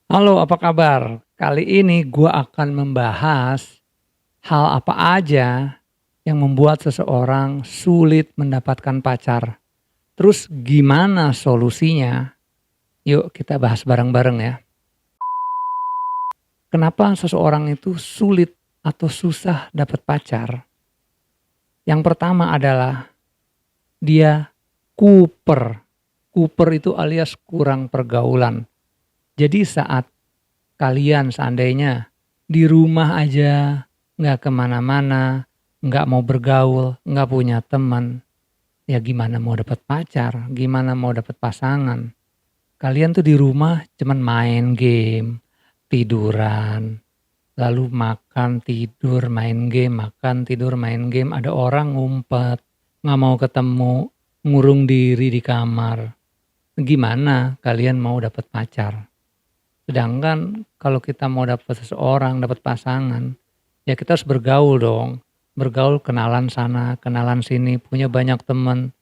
Halo, apa kabar? Kali ini gua akan membahas hal apa aja yang membuat seseorang sulit mendapatkan pacar. Terus gimana solusinya? Yuk kita bahas bareng-bareng ya. Kenapa seseorang itu sulit atau susah dapat pacar? Yang pertama adalah dia kuper. Kuper itu alias kurang pergaulan. Jadi saat kalian seandainya di rumah aja, nggak kemana-mana, nggak mau bergaul, nggak punya teman, ya gimana mau dapat pacar, gimana mau dapat pasangan. Kalian tuh di rumah cuman main game, tiduran, lalu makan, tidur, main game, makan, tidur, main game. Ada orang ngumpet, nggak mau ketemu, ngurung diri di kamar. Gimana kalian mau dapat pacar? Sedangkan kalau kita mau dapat seseorang, dapat pasangan, ya kita harus bergaul dong. Bergaul, kenalan sana, kenalan sini, punya banyak teman.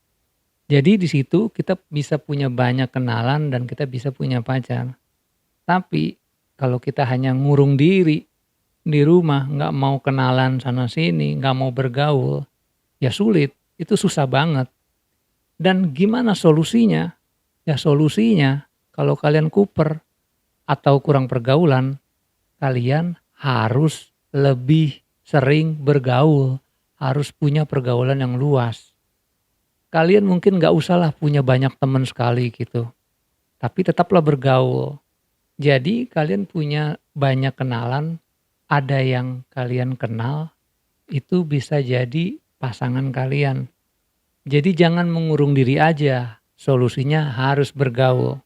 Jadi di situ kita bisa punya banyak kenalan dan kita bisa punya pacar. Tapi kalau kita hanya ngurung diri di rumah, nggak mau kenalan sana sini, nggak mau bergaul, ya sulit. Itu susah banget. Dan gimana solusinya? Ya solusinya kalau kalian kuper atau kurang pergaulan, kalian harus lebih sering bergaul, harus punya pergaulan yang luas. Kalian mungkin gak usahlah punya banyak teman sekali gitu, tapi tetaplah bergaul. Jadi kalian punya banyak kenalan, ada yang kalian kenal, itu bisa jadi pasangan kalian. Jadi jangan mengurung diri aja, solusinya harus bergaul.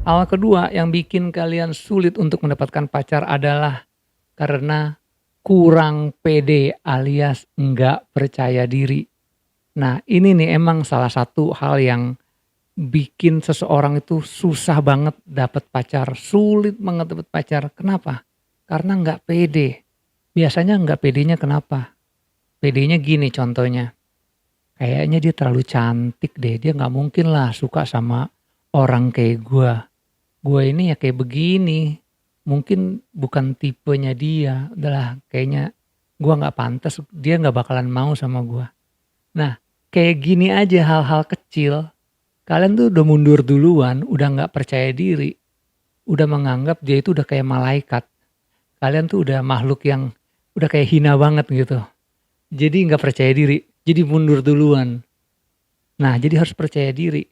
Hal kedua yang bikin kalian sulit untuk mendapatkan pacar adalah karena kurang pede alias enggak percaya diri. Nah ini nih emang salah satu hal yang bikin seseorang itu susah banget dapat pacar, sulit banget dapat pacar. Kenapa? Karena enggak pede. Biasanya enggak pedenya kenapa? Pedenya gini contohnya, kayaknya dia terlalu cantik deh, dia nggak mungkin lah suka sama orang kayak gue ini ya kayak begini, mungkin bukan tipenya dia, udahlah kayaknya gue nggak pantas, dia nggak bakalan mau sama gue. Nah, kayak gini aja hal-hal kecil, kalian tuh udah mundur duluan, udah nggak percaya diri, udah menganggap dia itu udah kayak malaikat. Kalian tuh udah makhluk yang udah kayak hina banget gitu. Jadi nggak percaya diri, jadi mundur duluan. Nah, jadi harus percaya diri.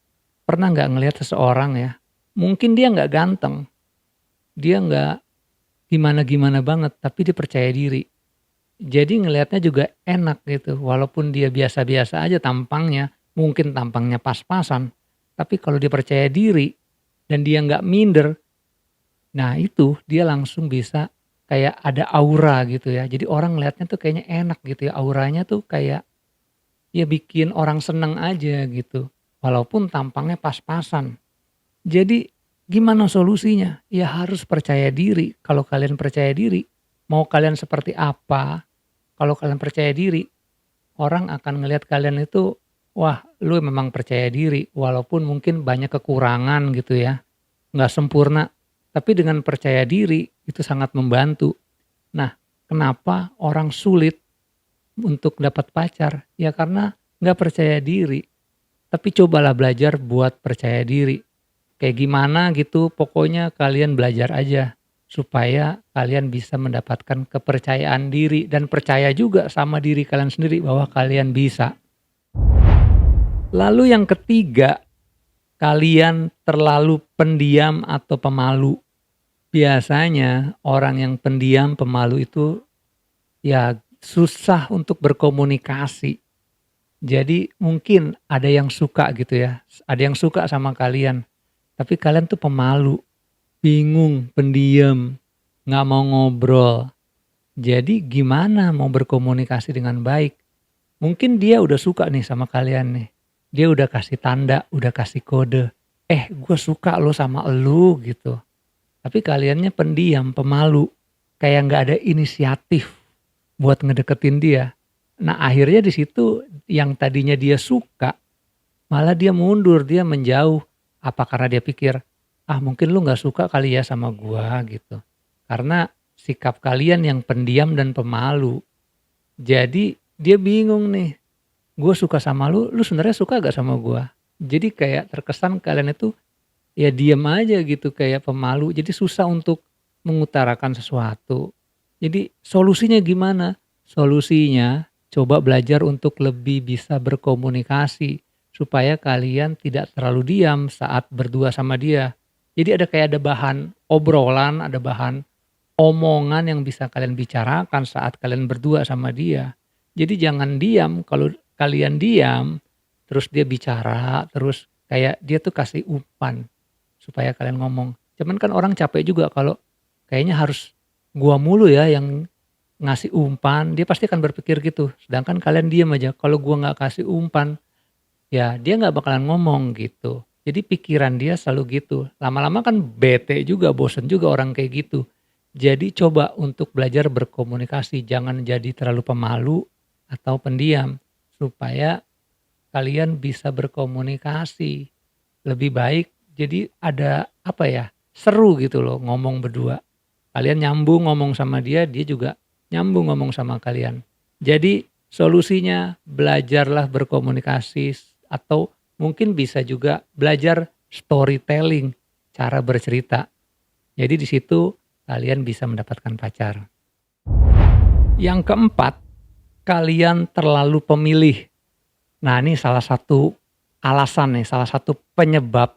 Pernah nggak ngelihat seseorang ya, mungkin dia nggak ganteng, dia nggak gimana-gimana banget, tapi dia percaya diri. Jadi ngelihatnya juga enak gitu, walaupun dia biasa-biasa aja tampangnya, mungkin tampangnya pas-pasan, tapi kalau dia percaya diri dan dia nggak minder, nah itu dia langsung bisa kayak ada aura gitu ya. Jadi orang ngelihatnya tuh kayaknya enak gitu ya, auranya tuh kayak ya bikin orang seneng aja gitu, walaupun tampangnya pas-pasan. Jadi gimana solusinya? Ya harus percaya diri. Kalau kalian percaya diri, mau kalian seperti apa, kalau kalian percaya diri, orang akan ngelihat kalian itu, wah lu memang percaya diri, walaupun mungkin banyak kekurangan gitu ya, nggak sempurna. Tapi dengan percaya diri itu sangat membantu. Nah, kenapa orang sulit untuk dapat pacar? Ya karena nggak percaya diri. Tapi cobalah belajar buat percaya diri. Kayak gimana gitu, pokoknya kalian belajar aja supaya kalian bisa mendapatkan kepercayaan diri dan percaya juga sama diri kalian sendiri bahwa kalian bisa. Lalu yang ketiga, kalian terlalu pendiam atau pemalu. Biasanya orang yang pendiam, pemalu itu ya susah untuk berkomunikasi. Jadi mungkin ada yang suka gitu ya, ada yang suka sama kalian, tapi kalian tuh pemalu, bingung, pendiam, nggak mau ngobrol. Jadi gimana mau berkomunikasi dengan baik? Mungkin dia udah suka nih sama kalian nih. Dia udah kasih tanda, udah kasih kode. Gue suka lo sama elu gitu. Tapi kaliannya pendiam, pemalu. Kayak nggak ada inisiatif buat ngedeketin dia. Nah akhirnya di situ yang tadinya dia suka, malah dia mundur, dia menjauh. Apa karena dia pikir, mungkin lu nggak suka kali ya sama gua gitu. Karena sikap kalian yang pendiam dan pemalu. Jadi dia bingung nih, gue suka sama lu sebenarnya suka gak sama gua? Jadi kayak terkesan kalian itu ya diam aja gitu kayak pemalu. Jadi susah untuk mengutarakan sesuatu. Jadi solusinya gimana? Solusinya coba belajar untuk lebih bisa berkomunikasi supaya kalian tidak terlalu diam saat berdua sama dia. Jadi ada bahan obrolan, ada bahan omongan yang bisa kalian bicarakan saat kalian berdua sama dia. Jadi jangan diam, kalau kalian diam, terus dia bicara, terus kayak dia tuh kasih umpan supaya kalian ngomong. Cuman kan orang capek juga kalau kayaknya harus gua mulu ya yang ngasih umpan, dia pasti akan berpikir gitu. Sedangkan kalian diam aja, kalau gua nggak kasih umpan, ya dia nggak bakalan ngomong gitu. Jadi pikiran dia selalu gitu. Lama-lama kan bete juga, bosen juga orang kayak gitu. Jadi coba untuk belajar berkomunikasi, jangan jadi terlalu pemalu atau pendiam, supaya kalian bisa berkomunikasi lebih baik. Jadi ada apa ya, seru gitu loh ngomong berdua. Kalian nyambung ngomong sama dia, dia juga nyambung ngomong sama kalian. Jadi solusinya belajarlah berkomunikasi atau mungkin bisa juga belajar storytelling, cara bercerita. Jadi di situ kalian bisa mendapatkan pacar. Yang keempat, kalian terlalu pemilih. Nah, ini salah satu alasan nih, salah satu penyebab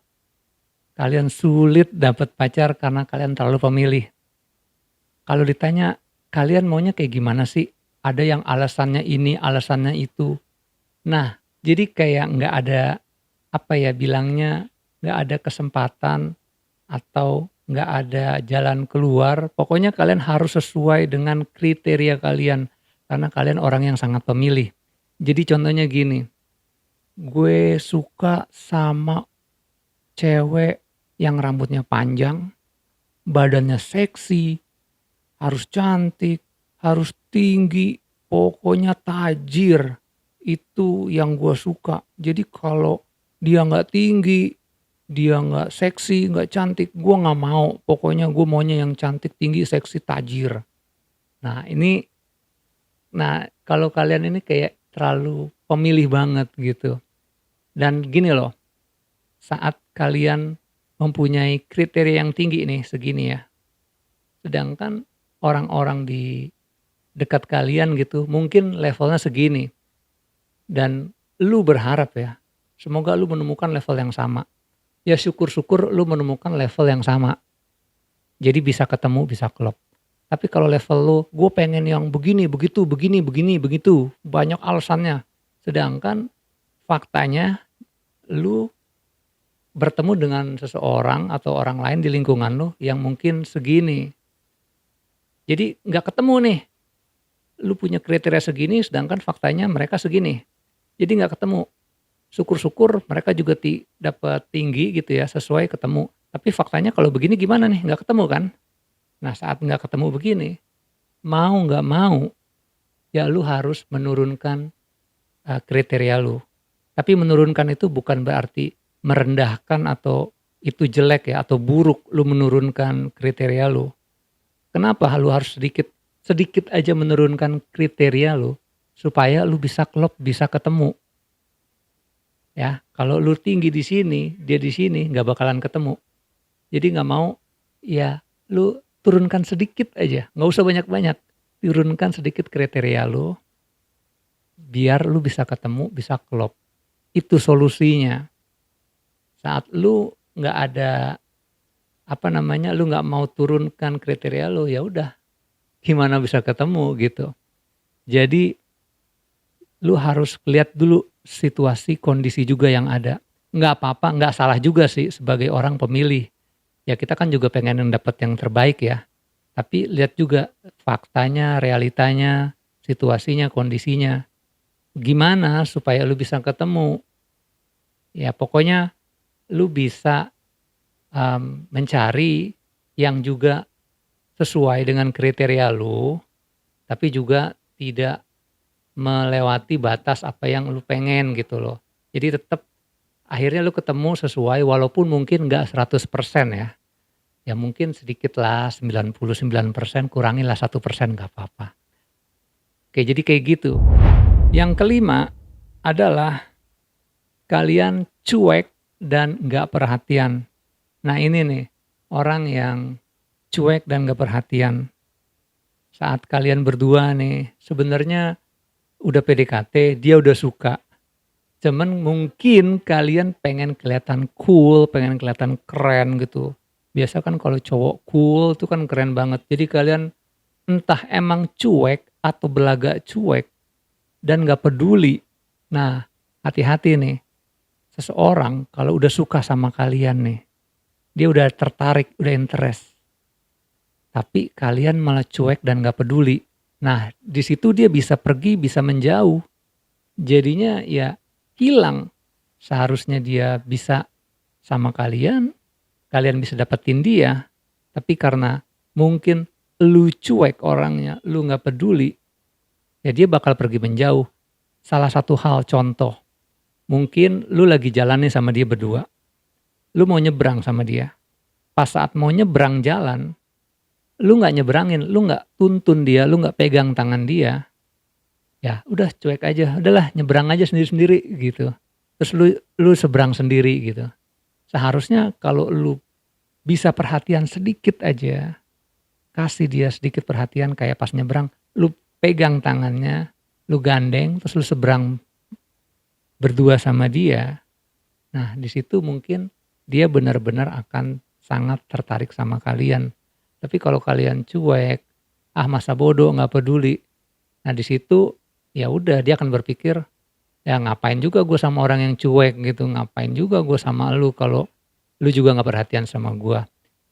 kalian sulit dapat pacar karena kalian terlalu pemilih. Kalau ditanya, kalian maunya kayak gimana sih? Ada yang alasannya ini, alasannya itu. Nah, jadi kayak nggak ada, apa ya bilangnya, nggak ada kesempatan atau nggak ada jalan keluar. Pokoknya kalian harus sesuai dengan kriteria kalian. Karena kalian orang yang sangat pemilih. Jadi contohnya gini, gue suka sama cewek yang rambutnya panjang, badannya seksi, harus cantik, harus tinggi, pokoknya tajir. Itu yang gue suka. Jadi kalau dia nggak tinggi, dia nggak seksi, nggak cantik, gue nggak mau. Pokoknya gue maunya yang cantik, tinggi, seksi, tajir. Nah kalau kalian ini kayak terlalu pemilih banget gitu. Dan gini loh, saat kalian mempunyai kriteria yang tinggi nih, segini ya. Sedangkan orang-orang di dekat kalian gitu, mungkin levelnya segini. Dan lu berharap ya, semoga lu menemukan level yang sama. Ya syukur-syukur lu menemukan level yang sama. Jadi bisa ketemu, bisa klop. Tapi kalau level lu, gue pengen yang begini, begitu, begini, begini, begitu. Banyak alasannya. Sedangkan faktanya lu bertemu dengan seseorang atau orang lain di lingkungan lu yang mungkin segini. Jadi gak ketemu nih. Lu punya kriteria segini sedangkan faktanya mereka segini. Jadi gak ketemu. Syukur-syukur mereka juga dapat tinggi gitu ya, sesuai ketemu. Tapi faktanya kalau begini gimana nih? Gak ketemu kan? Nah saat gak ketemu begini, mau gak mau, ya lu harus menurunkan kriteria lu. Tapi menurunkan itu bukan berarti merendahkan atau itu jelek ya, atau buruk lu menurunkan kriteria lu. Kenapa lu harus sedikit aja menurunkan kriteria lu, supaya lu bisa klop, bisa ketemu. Ya, kalau lu tinggi di sini, dia di sini, nggak bakalan ketemu. Jadi nggak mau, ya lu turunkan sedikit aja, nggak usah banyak-banyak. Turunkan sedikit kriteria lu, biar lu bisa ketemu, bisa klop. Itu solusinya. Saat lu nggak ada, lu nggak mau turunkan kriteria lu, ya udah, gimana bisa ketemu gitu. Jadi lu harus lihat dulu situasi kondisi juga yang ada. Nggak apa-apa, nggak salah juga sih sebagai orang pemilih. Ya kita kan juga pengen yang dapat yang terbaik ya. Tapi lihat juga faktanya, realitanya, situasinya, kondisinya. Gimana supaya lu bisa ketemu. Ya pokoknya lu bisa mencari yang juga sesuai dengan kriteria lu. Tapi juga tidak melewati batas apa yang lu pengen gitu loh. Jadi tetap akhirnya lu ketemu sesuai walaupun mungkin nggak 100% ya. Ya mungkin sedikit lah 99% kurangilah 1% nggak apa-apa. Oke jadi kayak gitu. Yang kelima adalah kalian cuek dan nggak perhatian. Nah ini nih orang yang cuek dan nggak perhatian. Saat kalian berdua nih sebenarnya udah PDKT, dia udah suka. Cuman mungkin kalian pengen kelihatan cool, pengen kelihatan keren gitu. Biasa kan kalau cowok cool tuh kan keren banget. Jadi kalian entah emang cuek atau belagak cuek dan gak peduli. Nah hati-hati nih. Seseorang kalau udah suka sama kalian nih, dia udah tertarik, udah interest. Tapi kalian malah cuek dan gak peduli. Nah di situ dia bisa pergi, bisa menjauh. Jadinya ya hilang. Seharusnya dia bisa sama kalian, kalian bisa dapetin dia. Tapi karena mungkin lu cuek orangnya, lu gak peduli, ya dia bakal pergi menjauh. Salah satu hal contoh, mungkin lu lagi jalan nih sama dia berdua. Lu mau nyebrang sama dia. Pas saat mau nyebrang jalan, lu gak nyebrangin, lu gak tuntun dia, lu gak pegang tangan dia. Ya udah cuek aja, udahlah nyebrang aja sendiri-sendiri gitu. Terus lu seberang sendiri gitu. Seharusnya kalau lu bisa perhatian sedikit aja, kasih dia sedikit perhatian kayak pas nyebrang, lu pegang tangannya, lu gandeng, terus lu seberang berdua sama dia. Nah di situ mungkin dia benar-benar akan sangat tertarik sama kalian. Tapi kalau kalian cuek, masa bodoh nggak peduli. Nah di situ ya udah dia akan berpikir ya ngapain juga gue sama orang yang cuek gitu, ngapain juga gue sama lu kalau lu juga nggak perhatian sama gue.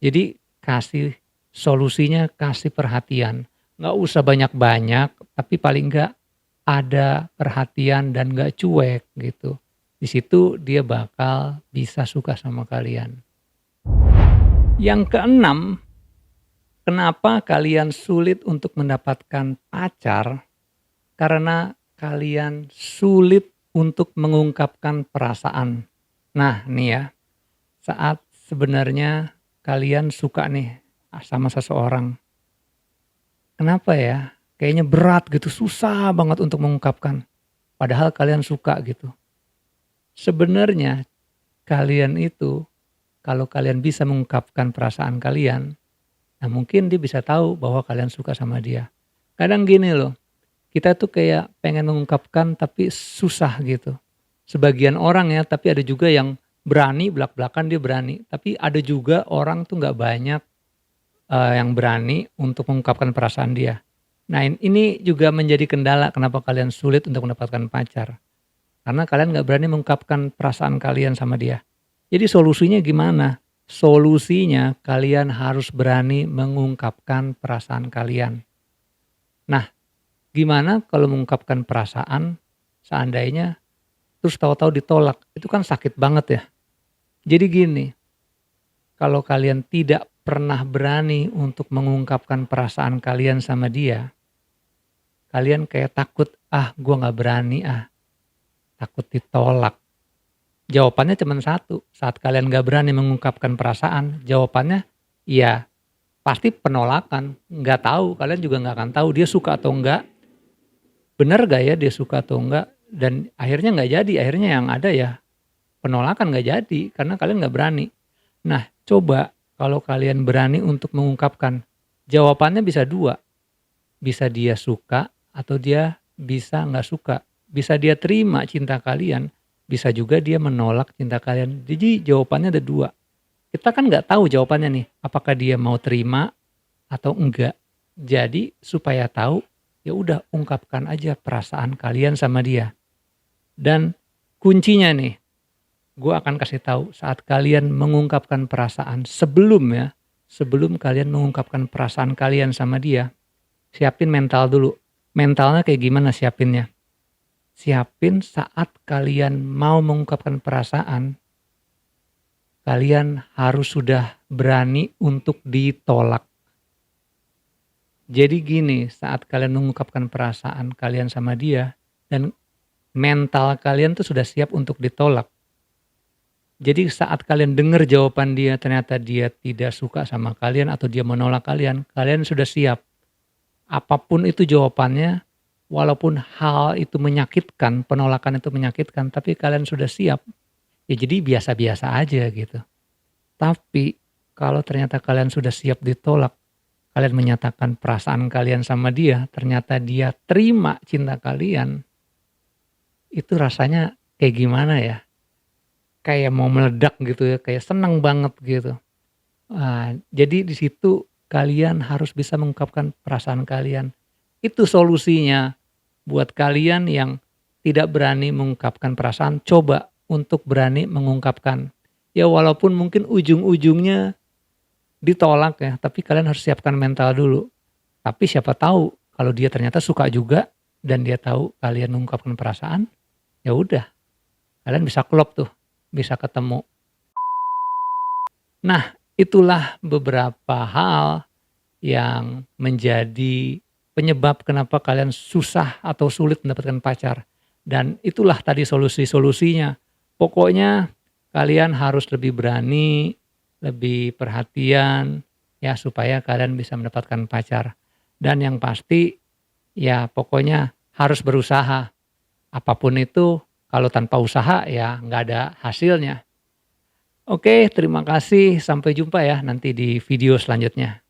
Jadi kasih solusinya, kasih perhatian, nggak usah banyak-banyak, tapi paling nggak ada perhatian dan nggak cuek gitu. Di situ dia bakal bisa suka sama kalian. Yang keenam, kenapa kalian sulit untuk mendapatkan pacar? Karena kalian sulit untuk mengungkapkan perasaan. Nah nih ya, saat sebenarnya kalian suka nih sama seseorang. Kenapa ya? Kayaknya berat gitu, susah banget untuk mengungkapkan. Padahal kalian suka gitu. Sebenarnya kalian itu, kalau kalian bisa mengungkapkan perasaan kalian, nah mungkin dia bisa tahu bahwa kalian suka sama dia. Kadang gini loh, kita tuh kayak pengen mengungkapkan tapi susah gitu. Sebagian orang ya, tapi ada juga yang berani, belak-belakan dia berani. Tapi ada juga orang tuh gak banyak yang berani untuk mengungkapkan perasaan dia. Nah ini juga menjadi kendala kenapa kalian sulit untuk mendapatkan pacar. Karena kalian gak berani mengungkapkan perasaan kalian sama dia. Jadi solusinya gimana? Solusinya kalian harus berani mengungkapkan perasaan kalian. Nah gimana kalau mengungkapkan perasaan seandainya terus tahu-tahu ditolak, itu kan sakit banget ya. Jadi gini, kalau kalian tidak pernah berani untuk mengungkapkan perasaan kalian sama dia, kalian kayak takut, gue gak berani takut ditolak. Jawabannya cuma satu, saat kalian gak berani mengungkapkan perasaan, jawabannya ya pasti penolakan. Gak tahu, kalian juga gak akan tahu dia suka atau enggak. Bener gak ya dia suka atau enggak, dan akhirnya gak jadi, akhirnya yang ada ya penolakan gak jadi karena kalian gak berani. Nah coba kalau kalian berani untuk mengungkapkan, jawabannya bisa dua, bisa dia suka atau dia bisa gak suka, bisa dia terima cinta kalian, bisa juga dia menolak cinta kalian. Jadi jawabannya ada dua. Kita kan gak tahu jawabannya nih, apakah dia mau terima atau enggak. Jadi supaya tahu, ya udah ungkapkan aja perasaan kalian sama dia. Dan kuncinya nih, gue akan kasih tahu saat kalian mengungkapkan perasaan sebelum kalian mengungkapkan perasaan kalian sama dia, siapin mental dulu. Mentalnya kayak gimana siapinnya? Siapin saat kalian mau mengungkapkan perasaan, kalian harus sudah berani untuk ditolak. Jadi gini, saat kalian mengungkapkan perasaan kalian sama dia dan mental kalian tuh sudah siap untuk ditolak. Jadi saat kalian dengar jawaban dia ternyata dia tidak suka sama kalian atau dia menolak kalian, kalian sudah siap. Apapun itu jawabannya, walaupun hal itu menyakitkan, penolakan itu menyakitkan, tapi kalian sudah siap. Ya jadi biasa-biasa aja gitu. Tapi kalau ternyata kalian sudah siap ditolak, kalian menyatakan perasaan kalian sama dia, ternyata dia terima cinta kalian, itu rasanya kayak gimana ya? Kayak mau meledak gitu ya, kayak seneng banget gitu. Jadi di situ kalian harus bisa mengungkapkan perasaan kalian. Itu solusinya buat kalian yang tidak berani mengungkapkan perasaan, coba untuk berani mengungkapkan. Ya walaupun mungkin ujung-ujungnya ditolak ya, tapi kalian harus siapkan mental dulu. Tapi siapa tahu kalau dia ternyata suka juga dan dia tahu kalian mengungkapkan perasaan, ya udah, kalian bisa klop tuh, bisa ketemu. Nah, itulah beberapa hal yang menjadi penyebab kenapa kalian susah atau sulit mendapatkan pacar. Dan itulah tadi solusi-solusinya. Pokoknya kalian harus lebih berani, lebih perhatian, ya supaya kalian bisa mendapatkan pacar. Dan yang pasti, ya pokoknya harus berusaha. Apapun itu, kalau tanpa usaha ya nggak ada hasilnya. Oke, terima kasih. Sampai jumpa ya nanti di video selanjutnya.